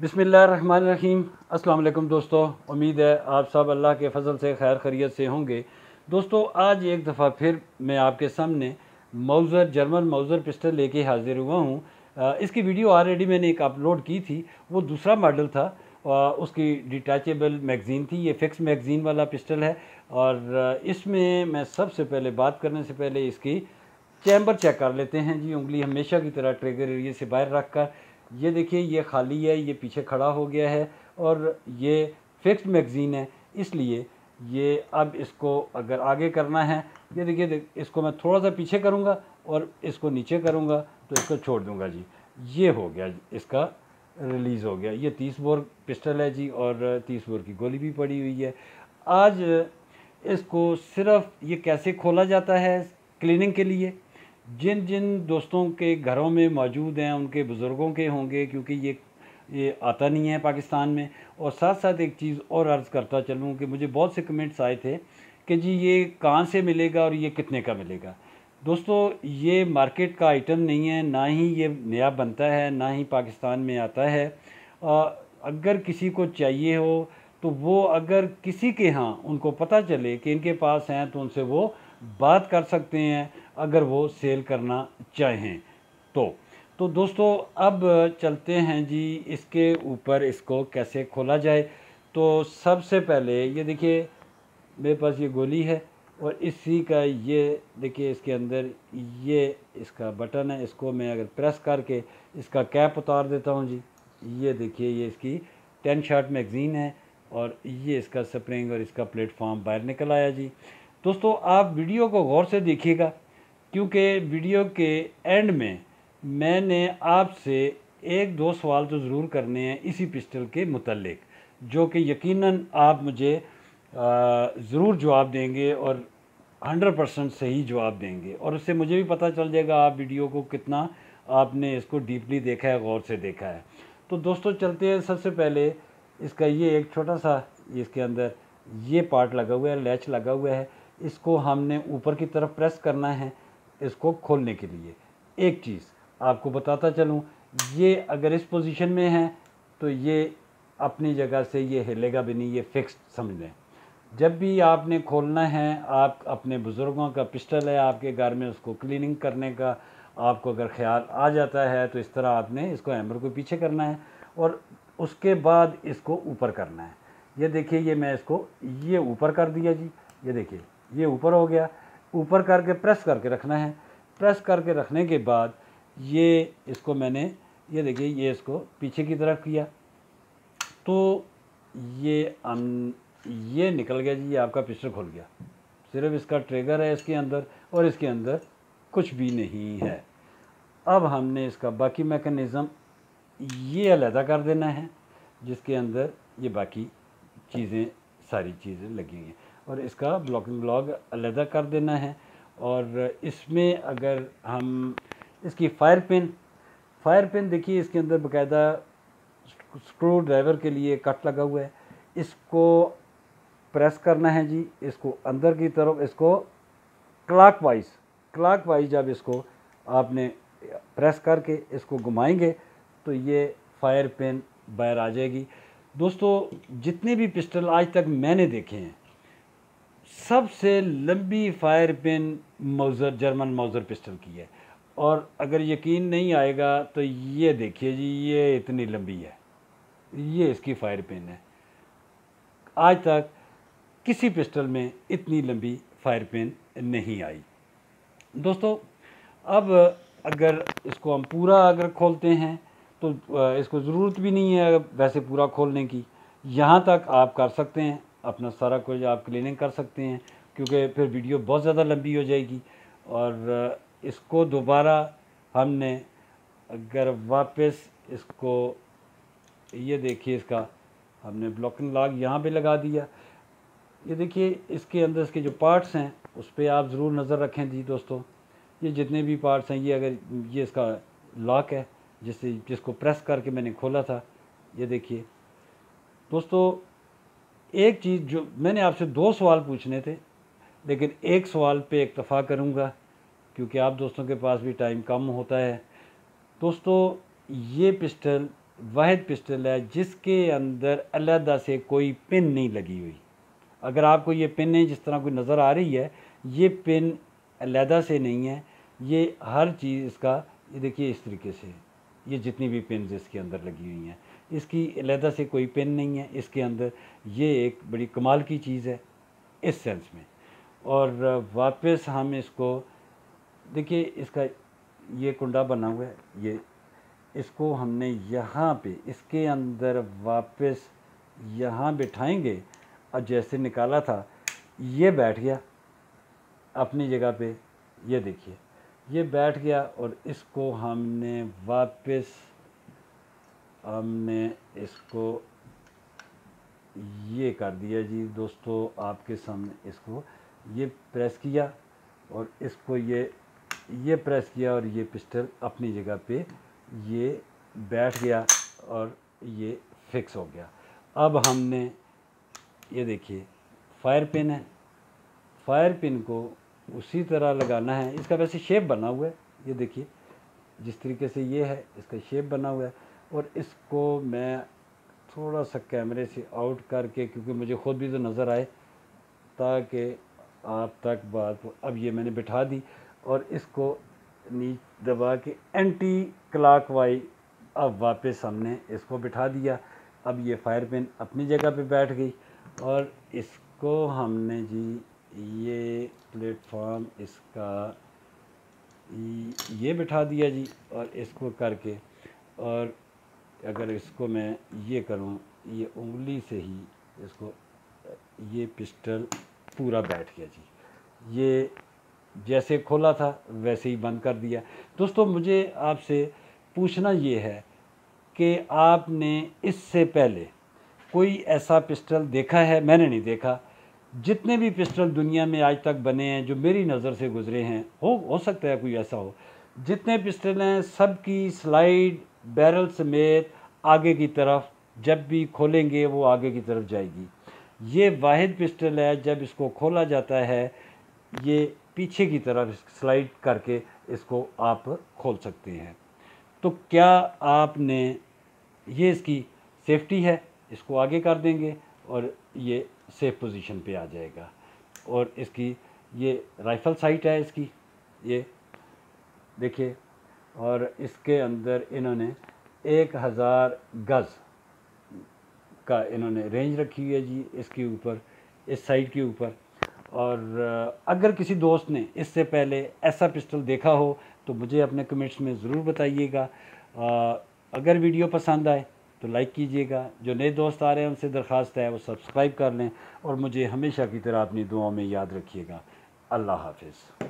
बिस्मिल्लाहिर्रहमानिर्रहीम। अस्सलाम वालेकुम दोस्तों, उम्मीद है आप सब अल्लाह के फ़ज़ल से खैर खैरियत से होंगे। दोस्तों, आज एक दफ़ा फिर मैं आपके सामने माउज़र जर्मन माउज़र पिस्टल लेके हाज़िर हुआ हूँ। इसकी वीडियो ऑलरेडी मैंने एक अपलोड की थी, वो दूसरा मॉडल था। उसकी डिटैचेबल मैगज़ीन थी, ये फ़िक्स मैगज़ीन वाला पिस्टल है। और इसमें मैं सबसे पहले बात करने से पहले इसकी चैम्बर चेक कर लेते हैं जी। उंगली हमेशा की तरह ट्रिगर एरिया से बाहर रख कर, ये देखिए ये खाली है, ये पीछे खड़ा हो गया है और ये फिक्स्ड मैगज़ीन है, इसलिए ये अब इसको अगर आगे करना है, ये देखिए इसको मैं थोड़ा सा पीछे करूँगा और इसको नीचे करूँगा तो इसको छोड़ दूँगा जी। ये हो गया जी, इसका रिलीज़ हो गया। ये 30 बोर पिस्टल है जी और 30 बोर की गोली भी पड़ी हुई है। आज इसको सिर्फ ये कैसे खोला जाता है क्लीनिंग के लिए, जिन जिन दोस्तों के घरों में मौजूद हैं उनके बुज़ुर्गों के होंगे, क्योंकि ये आता नहीं है पाकिस्तान में। और साथ साथ एक चीज़ और अर्ज़ करता चलूँ कि मुझे बहुत से कमेंट्स आए थे कि जी ये कहाँ से मिलेगा और ये कितने का मिलेगा। दोस्तों, ये मार्केट का आइटम नहीं है, ना ही ये नया बनता है, ना ही पाकिस्तान में आता है। अगर किसी को चाहिए हो तो वो अगर किसी के यहाँ उनको पता चले कि इनके पास हैं तो उनसे वो बात कर सकते हैं, अगर वो सेल करना चाहें तो दोस्तों अब चलते हैं जी इसके ऊपर, इसको कैसे खोला जाए। तो सबसे पहले ये देखिए मेरे पास ये गोली है और इसी का ये देखिए इसके अंदर ये इसका बटन है। इसको मैं अगर प्रेस करके इसका कैप उतार देता हूँ जी, ये देखिए ये इसकी 10 शॉट मैगज़ीन है और ये इसका स्प्रिंग और इसका प्लेटफॉर्म बाहर निकल आया जी। दोस्तों, आप वीडियो को गौर से देखिएगा, क्योंकि वीडियो के एंड में मैंने आपसे एक दो सवाल तो ज़रूर करने हैं इसी पिस्टल के मुतल्लिक, जो कि यकीनन आप मुझे ज़रूर जवाब देंगे और 100% सही जवाब देंगे। और उससे मुझे भी पता चल जाएगा आप वीडियो को कितना आपने इसको डीपली देखा है, गौर से देखा है। तो दोस्तों चलते हैं। सबसे पहले इसका ये एक छोटा सा इसके अंदर ये पार्ट लगा हुआ है, लैच लगा हुआ है। इसको हमने ऊपर की तरफ प्रेस करना है इसको खोलने के लिए। एक चीज़ आपको बताता चलूँ, ये अगर इस पोजीशन में है तो ये अपनी जगह से ये हिलेगा भी नहीं, ये फिक्स्ड समझ लें। जब भी आपने खोलना है, आप अपने बुज़ुर्गों का पिस्टल है आपके घर में, उसको क्लीनिंग करने का आपको अगर ख्याल आ जाता है तो इस तरह आपने इसको हैमर को पीछे करना है और उसके बाद इसको ऊपर करना है। ये देखिए ये मैं इसको ये ऊपर कर दिया जी, ये देखिए ये ऊपर हो गया। ऊपर करके प्रेस करके रखना है। प्रेस करके रखने के बाद ये इसको मैंने ये देखिए ये इसको पीछे की तरफ किया तो ये निकल गया जी, ये आपका पिस्टल खुल गया। सिर्फ इसका ट्रिगर है इसके अंदर और इसके अंदर कुछ भी नहीं है। अब हमने इसका बाकी मैकेनिज़्म ये अलहदा कर देना है, जिसके अंदर ये बाकी चीज़ें सारी चीज़ें लगेंगी और इसका ब्लॉकिंग ब्लॉक अलहदा कर देना है। और इसमें अगर हम इसकी फायर पिन देखिए, इसके अंदर बाकायदा स्क्रू ड्राइवर के लिए कट लगा हुआ है। इसको प्रेस करना है जी, इसको अंदर की तरफ, इसको क्लॉकवाइज जब इसको आपने प्रेस करके इसको घुमाएंगे तो ये फायर पिन बाहर आ जाएगी। दोस्तों, जितने भी पिस्टल आज तक मैंने देखे हैं, सबसे लंबी fire pin Mauser German Mauser pistol की है। और अगर यकीन नहीं आएगा तो ये देखिए जी, ये इतनी लंबी है, ये इसकी फायर पिन है। आज तक किसी पिस्टल में इतनी लंबी फायर पिन नहीं आई। दोस्तों, अब अगर इसको हम पूरा अगर खोलते हैं तो इसको ज़रूरत भी नहीं है वैसे पूरा खोलने की। यहाँ तक आप कर सकते हैं, अपना सारा कुछ आप क्लीनिंग कर सकते हैं, क्योंकि फिर वीडियो बहुत ज़्यादा लंबी हो जाएगी। और इसको दोबारा हमने अगर वापस इसको ये देखिए, इसका हमने ब्लॉकिंग लॉक यहाँ पे लगा दिया। ये देखिए इसके अंदर इसके जो पार्ट्स हैं उस पर आप ज़रूर नज़र रखें जी। दोस्तों, ये जितने भी पार्ट्स हैं, ये अगर ये इसका लॉक है जिसको प्रेस करके मैंने खोला था, ये देखिए। दोस्तों, एक चीज़ जो मैंने आपसे दो सवाल पूछने थे, लेकिन एक सवाल पे इक्तफ़ा करूँगा क्योंकि आप दोस्तों के पास भी टाइम कम होता है। दोस्तों, ये पिस्टल वाहिद पिस्टल है जिसके अंदर अलहदा से कोई पिन नहीं लगी हुई। अगर आपको ये पिन नहीं जिस तरह कोई नज़र आ रही है, ये पिन अलहदा से नहीं है, ये हर चीज़ इसका, ये देखिए इस तरीके से, ये जितनी भी पिन इसके अंदर लगी हुई हैं, इसकी अलहदा से कोई पिन नहीं है इसके अंदर। ये एक बड़ी कमाल की चीज़ है इस सेंस में। और वापस हम इसको देखिए, इसका ये कुंडा बना हुआ है, ये इसको हमने यहाँ पे इसके अंदर वापस यहाँ बिठाएंगे और जैसे निकाला था ये बैठ गया अपनी जगह पे, ये देखिए ये बैठ गया। और इसको हमने वापस इसको ये कर दिया जी दोस्तों आपके सामने, इसको ये प्रेस किया और इसको ये प्रेस किया और ये पिस्टल अपनी जगह पे ये बैठ गया और ये फिक्स हो गया। अब हमने ये देखिए फायर पिन है, फायर पिन को उसी तरह लगाना है। इसका वैसे शेप बना हुआ है, ये देखिए जिस तरीके से ये है इसका शेप बना हुआ है। और इसको मैं थोड़ा सा कैमरे से आउट करके, क्योंकि मुझे ख़ुद भी तो नज़र आए, ताकि आप तक बात, अब ये मैंने बिठा दी और इसको नीचे दबा के एंटी क्लॉकवाइज अब वापस हमने इसको बिठा दिया। अब ये फायर पिन अपनी जगह पे बैठ गई और इसको हमने जी ये प्लेटफॉर्म इसका ये बिठा दिया जी। और इसको करके, और अगर इसको मैं ये करूं, ये उंगली से ही इसको, ये पिस्टल पूरा बैठ गया जी। ये जैसे खोला था वैसे ही बंद कर दिया। दोस्तों मुझे आपसे पूछना ये है कि आपने इससे पहले कोई ऐसा पिस्टल देखा है? मैंने नहीं देखा। जितने भी पिस्टल दुनिया में आज तक बने हैं जो मेरी नज़र से गुज़रे हैं, हो सकता है कोई ऐसा हो, जितने पिस्टल हैं सब की स्लाइड बैरल समेत आगे की तरफ, जब भी खोलेंगे वो आगे की तरफ जाएगी। ये वाहिद पिस्टल है जब इसको खोला जाता है ये पीछे की तरफ स्लाइड करके इसको आप खोल सकते हैं। तो क्या आपने, ये इसकी सेफ्टी है, इसको आगे कर देंगे और ये सेफ पोजीशन पे आ जाएगा। और इसकी ये राइफ़ल साइट है इसकी, ये देखिए। और इसके अंदर इन्होंने 1000 गज़ का इन्होंने रेंज रखी हुई है जी इसके ऊपर, इस साइड के ऊपर। और अगर किसी दोस्त ने इससे पहले ऐसा पिस्टल देखा हो तो मुझे अपने कमेंट्स में ज़रूर बताइएगा। अगर वीडियो पसंद आए तो लाइक कीजिएगा। जो नए दोस्त आ रहे हैं उनसे दरख्वास्त है वो सब्सक्राइब कर लें और मुझे हमेशा की तरह अपनी दुआओं में याद रखिएगा। अल्लाह हाफ़िज़।